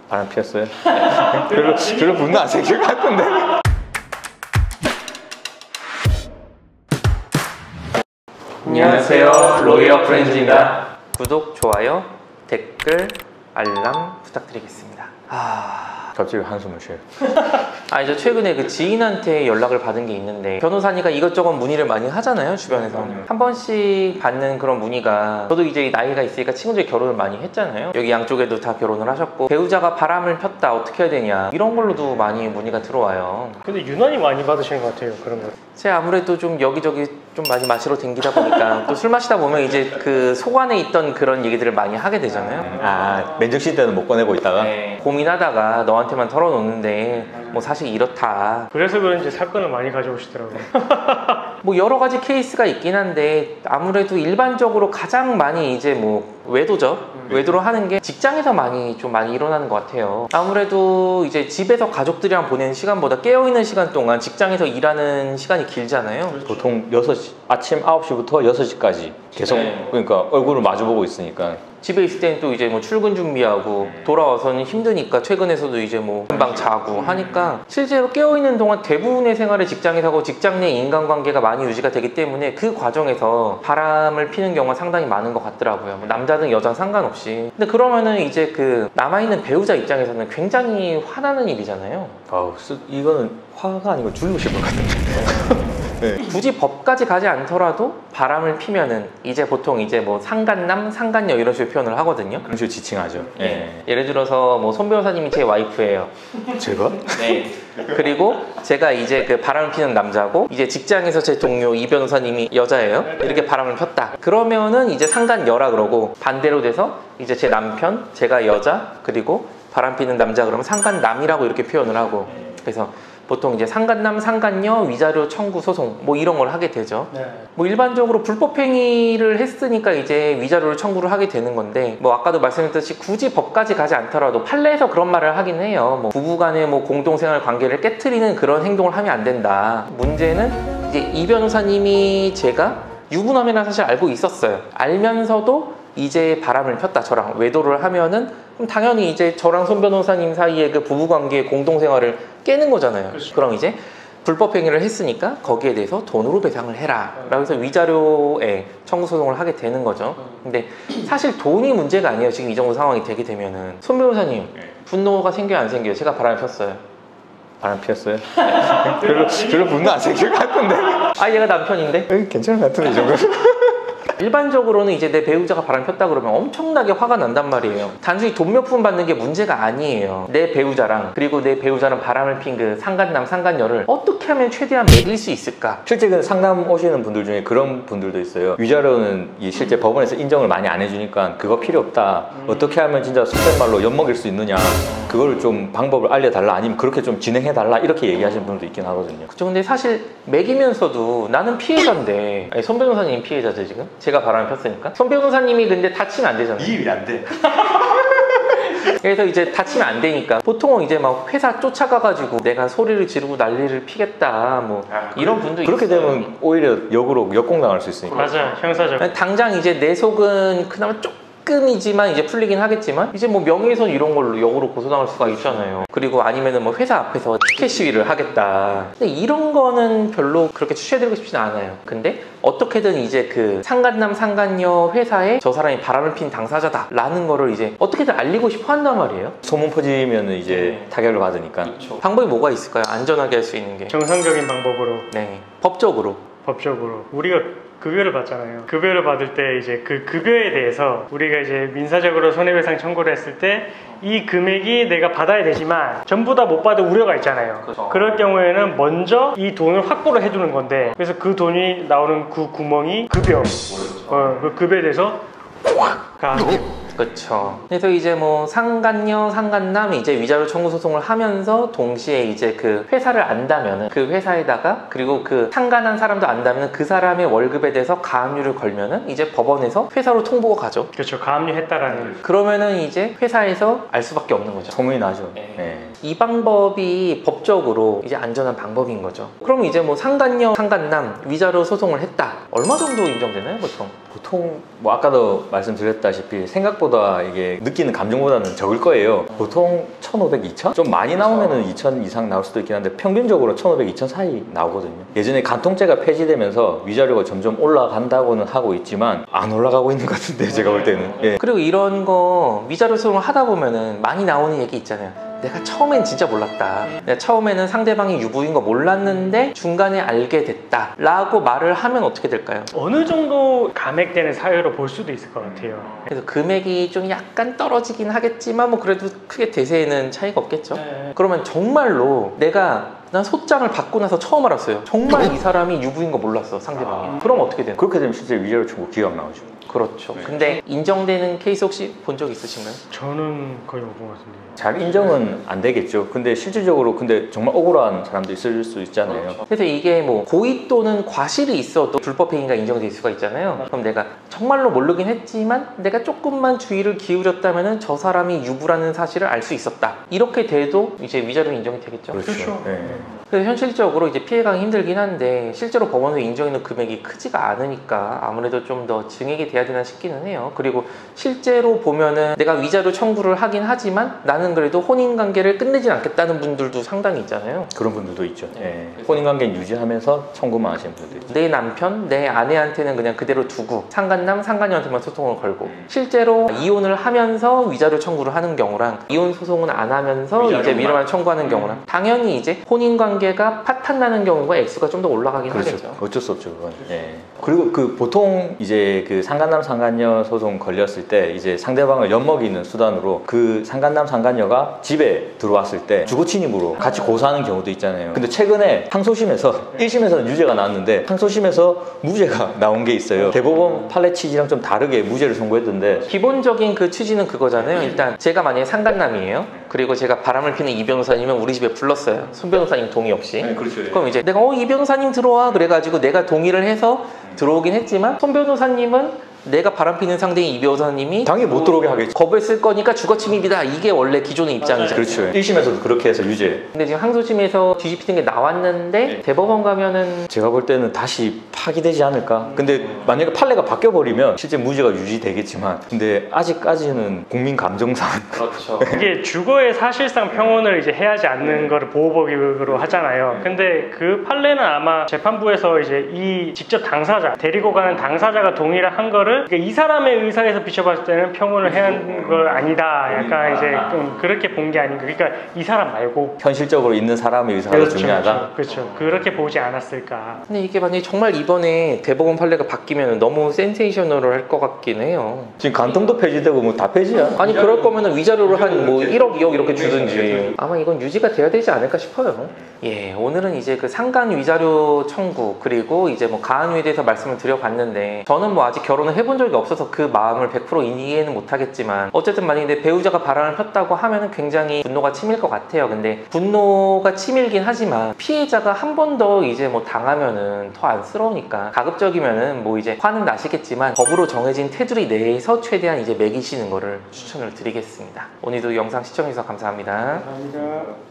바람 피웠어요? 별로 분노 안 생길 것 같은데. 안녕하세요, 로이어 프렌즈입니다. 구독, 좋아요, 댓글, 알람 부탁드리겠습니다. 갑자기 한숨을 쉬어요. 이제 최근에 그 지인한테 연락을 받은 게 있는데, 변호사니까 이것저것 문의를 많이 하잖아요, 주변에서. 한 번씩 받는 그런 문의가, 저도 이제 나이가 있으니까 친구들이 결혼을 많이 했잖아요. 여기 양쪽에도 다 결혼을 하셨고, 배우자가 바람을 폈다, 어떻게 해야 되냐, 이런 걸로도 많이 문의가 들어와요. 근데 유난히 많이 받으시는 것 같아요, 그런 거. 제가 아무래도 좀 여기저기 좀 많이 마시러 댕기다 보니까 또 술 마시다 보면 이제 그 속 안에 있던 그런 얘기들을 많이 하게 되잖아요. 맨정신 때는 못 꺼내고 있다가? 네. 고민하다가 너한테만 털어놓는데 뭐 사실 이렇다. 그래서 그런지 사건을 많이 가져오시더라고요. 뭐 여러 가지 케이스가 있긴 한데, 아무래도 일반적으로 가장 많이 이제 뭐 외도죠. 외도로 하는 게 직장에서 많이 일어나는 것 같아요. 아무래도 이제 집에서 가족들이랑 보내는 시간보다 깨어있는 시간 동안 직장에서 일하는 시간이 길잖아요. 보통 6시, 아침 9시부터 6시까지 계속 그러니까 얼굴을 마주보고 있으니까. 집에 있을 때는 또 이제 뭐 출근 준비하고 돌아와서는 힘드니까 퇴근해서도 이제 뭐 금방 자고 하니까, 실제로 깨어있는 동안 대부분의 생활을 직장에서 하고 직장 내 인간관계가 많이 유지가 되기 때문에 그 과정에서 바람을 피는 경우가 상당히 많은 것 같더라고요. 뭐 남자든 여자든 상관없이. 근데 그러면은 이제 그 남아있는 배우자 입장에서는 굉장히 화나는 일이잖아요. 이거는 화가 아니고 죽고 싶을 것 같은데. 네. 굳이 법까지 가지 않더라도 바람을 피면은 이제 보통 이제 뭐 상간남, 상간녀 이런 식으로 표현을 하거든요. 그런 식으로 지칭하죠. 예를 들어서 뭐 손 변호사님이 제 와이프예요. 제가? 네. 그리고 제가 이제 그 바람을 피는 남자고, 이제 직장에서 제 동료 이 변호사님이 여자예요. 이렇게 바람을 폈다. 그러면은 이제 상간녀라 그러고, 반대로 돼서 이제 제 남편, 제가 여자, 그리고 바람 피는 남자 그러면 상간남이라고 이렇게 표현을 하고, 그래서 보통 이제 상간남, 상간녀, 위자료 청구 소송 뭐 이런 걸 하게 되죠. 뭐 일반적으로 불법행위를 했으니까 이제 위자료를 청구를 하게 되는 건데, 뭐 아까도 말씀드렸듯이 굳이 법까지 가지 않더라도 판례에서 그런 말을 하긴 해요. 뭐 부부간의 뭐 공동생활 관계를 깨트리는 그런 행동을 하면 안 된다. 문제는 이제 이 변호사님이 제가 유부남이라 사실 알고 있었어요. 알면서도 이제 바람을 폈다, 저랑 외도를 하면은, 그럼 당연히 이제 저랑 손 변호사님 사이에 그 부부관계의 공동생활을 깨는 거잖아요. 그럼 이제 불법행위를 했으니까 거기에 대해서 돈으로 배상을 해라 라고 해서 위자료에 청구 소송을 하게 되는 거죠. 근데 사실 돈이 문제가 아니에요. 지금 이 정도 상황이 되게 되면은. 손 변호사님, 분노가 생겨요, 안 생겨요? 제가 바람을 폈어요. 바람 피웠어요? 별로 분노 안 생길 것 같은데. 얘가 남편인데? 괜찮은 것 같은데, 이 정도. 일반적으로는 이제 내 배우자가 바람 폈다 그러면 엄청나게 화가 난단 말이에요. 단순히 돈 몇 푼 받는 게 문제가 아니에요. 내 배우자랑, 그리고 내 배우자랑 바람을 핀 그 상간남, 상간녀를 어떻게 하면 최대한 매길 수 있을까? 실제 그 상담 오시는 분들 중에 그런 분들도 있어요. 위자료는 실제 법원에서 인정을 많이 안 해주니까 그거 필요 없다. 어떻게 하면 진짜 속된 말로 엿먹일 수 있느냐, 그거를 좀 방법을 알려달라, 아니면 그렇게 좀 진행해달라, 이렇게 얘기하시는 분들도 있긴 하거든요. 그쵸. 근데 사실 매기면서도 나는 피해자인데, 손 변호사님 피해자죠 지금? 제가 바람을 폈으니까. 손 변호사님이 근데 다치면 안 되잖아요. 이입이 안 돼. 그래서 이제 다치면 안 되니까 보통은 이제 막 회사 쫓아가가지고 내가 소리를 지르고 난리를 피겠다, 뭐 이런 분도 그렇게 있어요. 되면 오히려 역으로 역공당할 수 있으니까. 맞아요, 형사적. 당장 이제 내 속은 그나마 조금이지만 이제 풀리긴 하겠지만, 이제 뭐 명예훼손 이런 걸로 역으로 고소당할 수가 있잖아요. 그리고 아니면은 뭐 회사 앞에서 티켓 시위를 하겠다. 근데 이런 거는 별로 그렇게 추천해드리고 싶지는 않아요. 근데 어떻게든 이제 그 상간남, 상간녀 회사에 저 사람이 바람을 핀 당사자다 라는 거를 이제 어떻게든 알리고 싶어 한단 말이에요. 소문 퍼지면 이제 타격을 받으니까. 그렇죠. 방법이 뭐가 있을까요? 안전하게 할 수 있는 게. 정상적인 방법으로. 네. 법적으로. 우리가 급여를 받잖아요. 급여를 받을 때 이제 그 급여에 대해서 우리가 이제 민사적으로 손해배상 청구를 했을 때 이 금액이 내가 받아야 되지만 전부 다 못 받을 우려가 있잖아요. 그렇죠. 그럴 경우에는 먼저 이 돈을 확보를 해두는 건데, 그래서 그 돈이 나오는 그 구멍이 급여. 그 급여에 대해서 확 가는. 그렇죠. 그래서 이제 뭐 상간녀, 상간남이 이제 위자료 청구 소송을 하면서 동시에 이제 그 회사를 안다면은 그 회사에다가, 그리고 그 상간한 사람도 안다면은 그 사람의 월급에 대해서 가압류를 걸면은 이제 법원에서 회사로 통보가 가죠. 그렇죠. 가압류했다라는. 그러면은 이제 회사에서 알 수밖에 없는 거죠. 소문이 나죠. 이 방법이 법적으로 이제 안전한 방법인 거죠. 그럼 이제 뭐 상간녀, 상간남 위자료 소송을 했다. 얼마 정도 인정되나요, 보통? 보통 뭐 아까도 말씀드렸다시피 생각보다 생각보다 이게 느끼는 감정보다는 적을 거예요. 보통 1,500, 2,000? 좀 많이 나오면은 2,000 이상 나올 수도 있긴 한데 평균적으로 1,500, 2,000 사이 나오거든요. 예전에 간통죄가 폐지되면서 위자료가 점점 올라간다고는 하고 있지만 안 올라가고 있는 것 같은데 제가 볼 때는. 예. 그리고 이런 거 위자료 소송을 하다 보면은 많이 나오는 얘기 있잖아요. 내가 처음엔 진짜 몰랐다. 내가 처음에는 상대방이 유부인 거 몰랐는데 중간에 알게 됐다 라고 말을 하면 어떻게 될까요? 어느 정도 감액되는 사유로 볼 수도 있을 것 같아요. 그래서 금액이 좀 약간 떨어지긴 하겠지만 뭐 그래도 크게 대세에는 차이가 없겠죠. 그러면 정말로 난 소장을 받고 나서 처음 알았어요. 정말 이 사람이 유부인 거 몰랐어, 상대방이. 그럼 어떻게 되나? 그렇게 되면 실제 위자료 청구 기각 나오죠. 그렇죠. 근데 인정되는 케이스 혹시 본 적 있으신가요? 저는 거의 못 본 것 같은데. 잘 인정은 안 되겠죠. 근데 실질적으로 근데 정말 억울한 사람도 있을 수 있잖아요. 그래서 이게 뭐 고의 또는 과실이 있어도 불법 행위가 인정될 수가 있잖아요. 그럼 내가 정말로 모르긴 했지만 내가 조금만 주의를 기울였다면 저 사람이 유부라는 사실을 알 수 있었다. 이렇게 돼도 이제 위자료 인정이 되겠죠. 그렇죠. 네. 그래서 현실적으로 이제 피해가기 힘들긴 한데 실제로 법원에서 인정했는 금액이 크지가 않으니까 아무래도 좀 더 증액이 돼야 되나 싶기는 해요. 그리고 실제로 보면은 내가 위자료 청구를 하긴 하지만 나는 그래도 혼인관계를 끝내진 않겠다는 분들도 상당히 있잖아요. 그런 분들도 있죠. 예. 혼인관계 유지하면서 청구만 하시는 분들도 있죠. 내 남편, 내 아내한테는 그냥 그대로 두고 상간남, 상간녀한테만 소송을 걸고 실제로 이혼을 하면서 위자료 청구를 하는 경우랑 이혼 소송은 안 하면서 이제 위로만 청구하는 경우랑 당연히 이제 혼인관계가 파탄나는 경우가 액수가 좀 더 올라가긴 그렇죠. 하겠죠. 어쩔 수 없죠, 그건. 예. 그리고 그 보통 이제 그 상간남, 상간녀 소송 걸렸을 때 이제 상대방을 엿먹이는 수단으로 그 상간남, 상간녀가 집에 들어왔을 때 주거 침입으로 같이 고소하는 경우도 있잖아요. 근데 최근에 항소심에서 1심에서는 유죄가 나왔는데 항소심에서 무죄가 나온 게 있어요. 대법원 판례 취지랑 좀 다르게 무죄를 선고했던데 기본적인 그 취지는 그거잖아요. 일단 제가 만약에 상간남이에요. 그리고 제가 바람을 피는 이 변호사님은 우리 집에 불렀어요. 손 변호사님 동의 없이. 그렇죠. 그럼 이제 내가 이 변호사님 들어와 그래가지고 내가 동의를 해서 들어오긴 했지만 손 변호사님은 내가 바람피는 상대인 이 변호사님이 당연히 못 들어오게 하겠죠. 겁을 쓸 거니까 주거침입이다. 이게 원래 기존의 입장이죠. 그렇죠. 1심에서도 그렇게 해서 유죄. 근데 지금 항소심에서 뒤집히는 게 나왔는데 대법원 가면은 제가 볼 때는 다시 파기되지 않을까. 근데 만약에 판례가 바뀌어버리면 실제 무죄가 유지되겠지만 근데 아직까지는 국민 감정상 그렇죠. 이게 주거의 사실상 평온을 이제 해하지 않는 거를 보호법으로 하잖아요. 근데 그 판례는 아마 재판부에서 이제 이 직접 당사자, 데리고 가는 당사자가 동의를 한 거를 그러니까 이 사람의 의사에서 비춰봤을 때는 평온을 해야 하는 걸 아니다. 약간 이제 좀 그렇게 본 게 아닌가. 그러니까 이 사람 말고 현실적으로 있는 사람의 의사가 중요하다. 그렇죠. 그렇게 보지 않았을까. 근데 이게 만약에 정말 이번에 대법원 판례가 바뀌면 너무 센세이셔널을 할 것 같긴 해요. 지금 간통도 폐지되고 뭐 다 폐지야. 아니 그럴 거면은 위자료를 한 뭐 1억, 2억 이렇게 주든지 아마 이건 유지가 돼야 되지 않을까 싶어요. 예, 오늘은 이제 그 상간 위자료 청구 그리고 이제 뭐 가한위에 대해서 말씀을 드려봤는데 저는 뭐 아직 결혼을 해본 적이 없어서 그 마음을 100% 이해는 못하겠지만 어쨌든 만약에 내 배우자가 바람을 폈다고 하면은 굉장히 분노가 치밀 것 같아요. 근데 분노가 치밀긴 하지만 피해자가 한 번 더 이제 뭐 당하면은 더 안쓰러우니까 가급적이면은 뭐 이제 화는 나시겠지만 법으로 정해진 테두리 내에서 최대한 이제 매기시는 거를 추천을 드리겠습니다. 오늘도 영상 시청해주셔서 감사합니다. 감사합니다.